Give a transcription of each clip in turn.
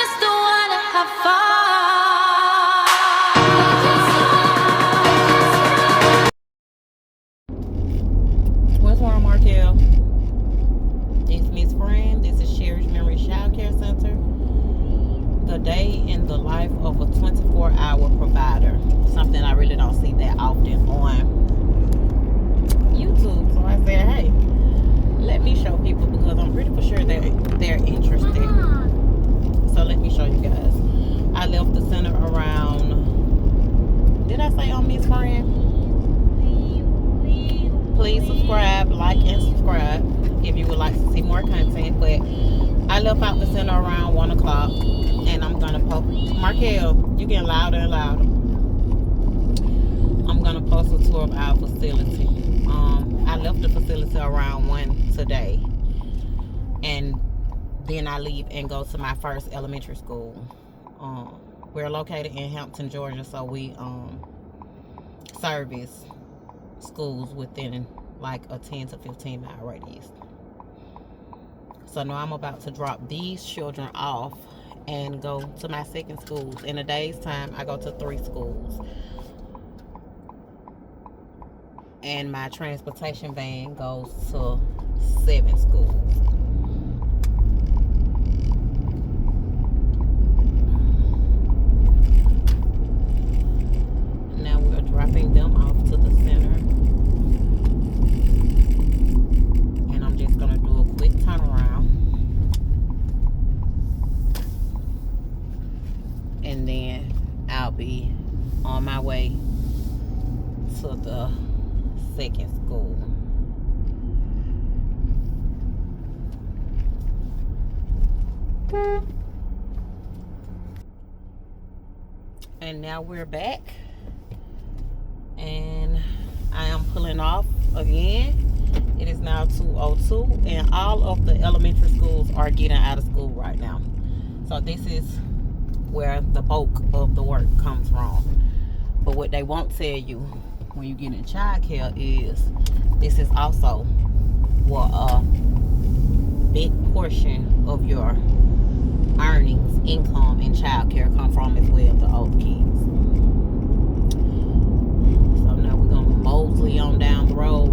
just wanna have fun. What's wrong, Markel? It's Miss Fran. This is Sherry's Memory Child Care Center. The day in the life of a 24-hour provider. Something I really don't see that often on YouTube. So I said, hey, let me show people because I'm pretty for sure that they're interested. So let me show you guys. I left the center around, did I say on Miss Fran? Please subscribe, like, and subscribe if you would like to see more content. But I left out the center around 1 o'clock, and I'm gonna post. Markel, you getting louder and louder. I'm gonna post a tour of our facility. I left the facility around 1 today, and then I leave and go to my first elementary school. We're located in Hampton, Georgia, so we service schools within like a 10 to 15 mile radius. So now I'm about to drop these children off and go to my second schools. In a day's time, I go to 3 schools. And my transportation van goes to 7 schools. Now we're dropping them off to the center. And I'm just gonna do a quick turnaround. And then I'll be on my way to the second school. And now we're back, and I am pulling off again. It is now 2:02, and all of the elementary schools are getting out of school right now. So this is where the bulk of the work comes from. But what they won't tell you when you get in childcare is this is also what a big portion of your earnings, income in childcare come from as well, the older kids. So now we're gonna mosey on down the road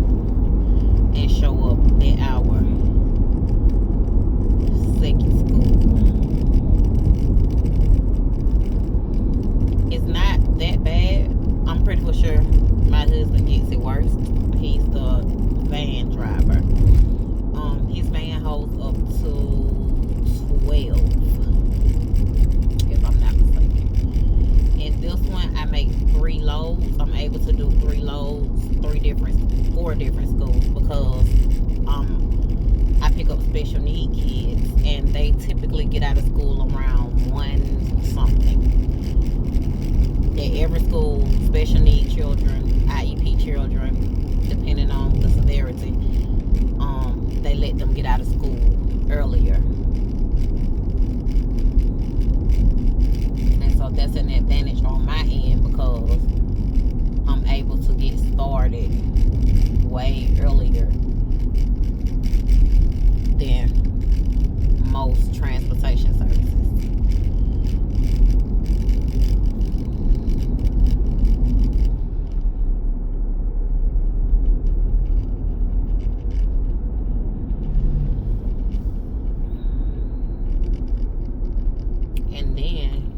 and show up at our second school. It's not that bad. I'm pretty for sure my husband gets it worse. He's the van driver. His van holds up to 12, if I'm not mistaken. In this one, I make 3 loads. I'm able to do 3 loads, 4 different schools because I pick up special need kids, and they typically get out of school around 1 something. At every school, special need children, IEP children, depending on the severity, they let them get out of school earlier. And so that's an advantage on my end because I'm able to get started way earlier than most transportation services. And then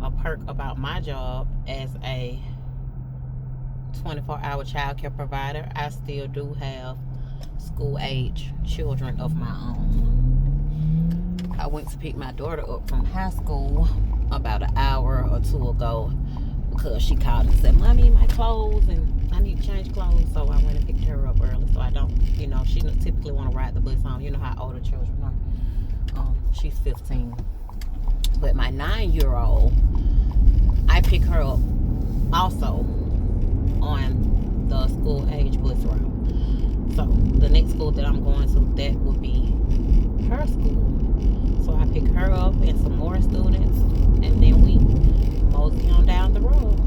a perk about my job as a 24-hour child care provider, I still do have school age children of my own. I went to pick my daughter up from high school about an hour or 2 ago because she called and said, "Mommy, my clothes, and I need to change clothes." So I went and picked her up early so I don't, she don't typically want to ride the bus home. You know how older children are. She's 15. But my 9-year-old, I pick her up also on the school age bus route. So the next school that I'm going to, that will be her school. So I pick her up and some more students, and then we mosey on down the road.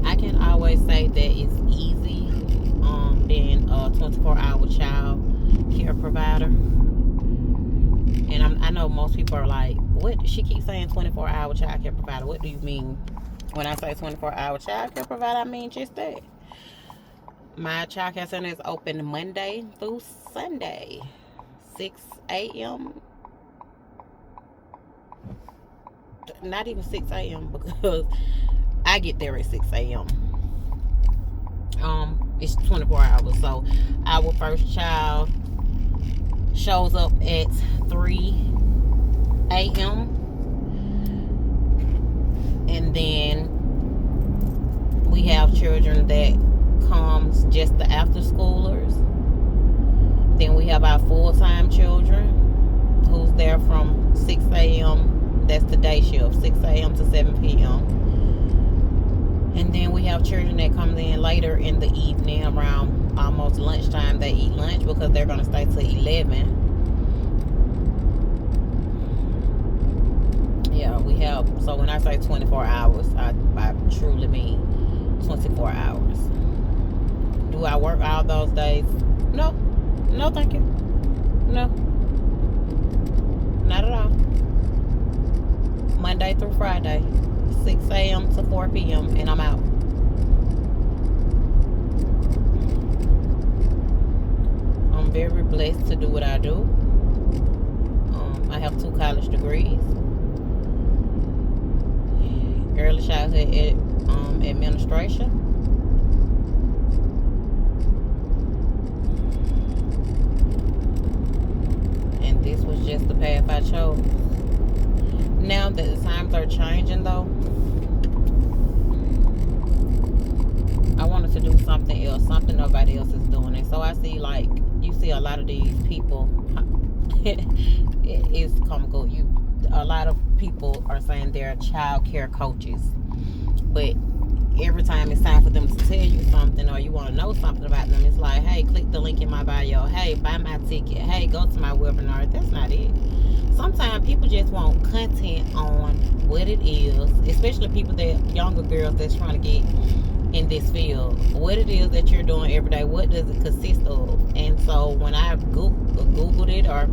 I can always say that it's easy, 24-hour child care provider. know most people are like, what? She keeps saying 24-hour childcare provider. What do you mean? When I say 24-hour childcare provider, I mean just that. My childcare center is open Monday through Sunday, 6 a.m. Not even 6 a.m. because I get there at 6 a.m. It's 24 hours. So our first child shows up at 3 a.m. and then we have children that comes just the after schoolers. Then we have our full-time children who's there from 6 a.m. That's the day shift, 6 a.m. to 7 p.m. And then we have children that come in later in the evening around almost lunchtime. They eat lunch because they're going to stay till 11. Yeah, we have, so when I say 24 hours, I truly mean 24 hours. Do I work all those days? No. No, thank you. No. Not at all. Monday through Friday, 6 a.m. to 4 p.m. and I'm out. I'm very blessed to do what I do. I have 2 college degrees. Early childhood administration. And this was just the path I chose. Now that the times are changing though, I wanted to do something else, something nobody else is doing. And so I see, like, you see a lot of these people, it's comical. A lot of people are saying they're child care coaches, but every time it's time for them to tell you something or you want to know something about them, it's like, hey, click the link in my bio, hey, buy my ticket, hey, go to my webinar. That's not it. Sometimes people just want content on what it is, especially people that, younger girls that's trying to get in this field, what it is that you're doing every day, what does it consist of. And so when I Googled it or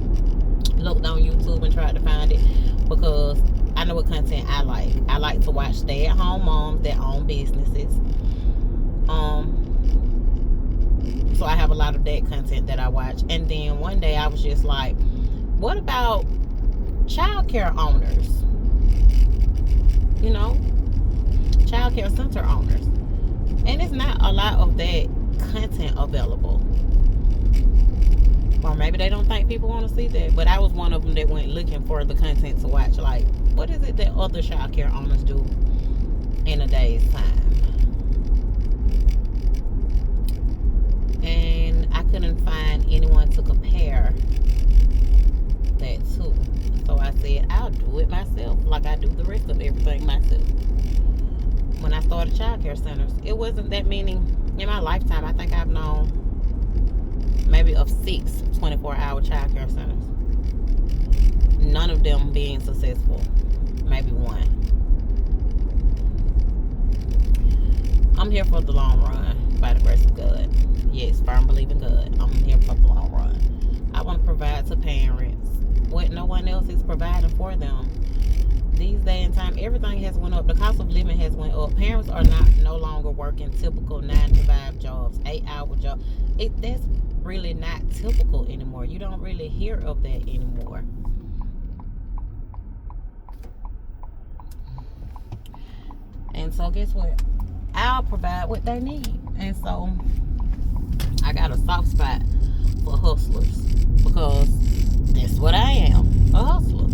looked on YouTube and tried to find it, because I know what content I like. I like to watch stay-at-home moms that own businesses. So I have a lot of that content that I watch. And then one day I was just like, what about child care owners? You know, child care center owners. And it's not a lot of that content available. Or maybe they don't think people want to see that. But I was one of them that went looking for the content to watch. Like, what is it that other child care owners do in a day's time? And I couldn't find anyone to compare that to. So I said, I'll do it myself, like I do the rest of everything myself. When I started child care centers, it wasn't that many in my lifetime. I think I've known maybe of 6 24-hour child care centers. None of them being successful. Maybe one. I'm here for the long run, by the grace of God. Yes, firm believe in God. I'm here for the long run. I want to provide to parents what no one else is providing for them. These days and time, everything has went up. The cost of living has went up. Parents are no longer working typical 9-to-5 jobs, 8-hour jobs. That's really not typical anymore. You don't really hear of that anymore. And so guess what? I'll provide what they need. And so I got a soft spot for hustlers because that's what I am, a hustler.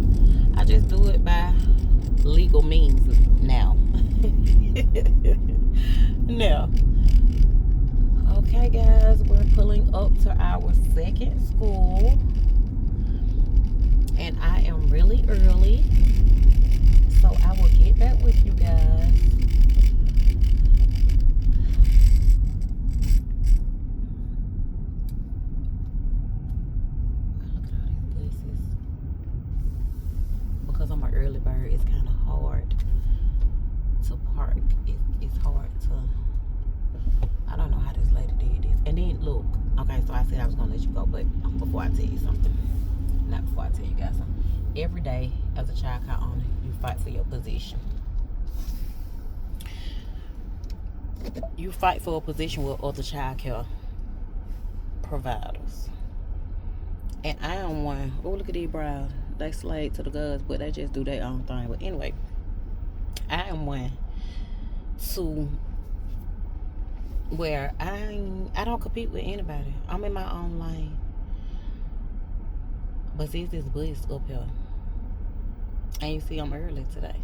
I just do it by legal means now. Now, okay guys, we're pulling up to our second school and I am really early, so I will get back with you guys. Because I'm an early bird, it's kind of hard to park. It's hard to, I don't know how this lady did this. And then look, okay, so I said I was gonna let you go, but before I tell you something, not before I tell you guys something, Every day as a child care owner, you fight for your position. You fight for a position with other child care providers. And I am one. Oh, look at these brows. They slave to the gods, but they just do their own thing. But anyway, I am one to where I don't compete with anybody. I'm in my own lane. But see, this bus up here. And you see I'm early today.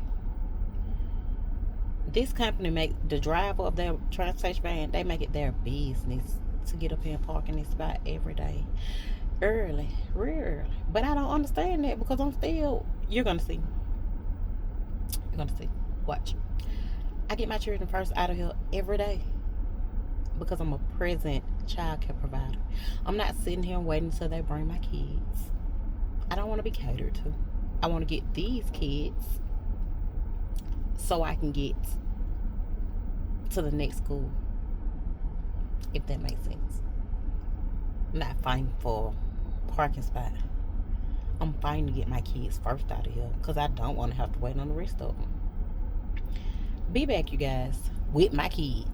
This company make the driver of their transportation van, they make it their business to get up here and park in this spot every day. Early, real early. But I don't understand that because you're gonna see. You're gonna see. Watch. I get my children first out of here every day because I'm a present child care provider. I'm not sitting here waiting until they bring my kids. I don't want to be catered to. I want to get these kids so I can get to the next school, if that makes sense. I'm not fighting for a parking spot. I'm fighting to get my kids first out of here because I don't want to have to wait on the rest of them. Be back, you guys, with my kids.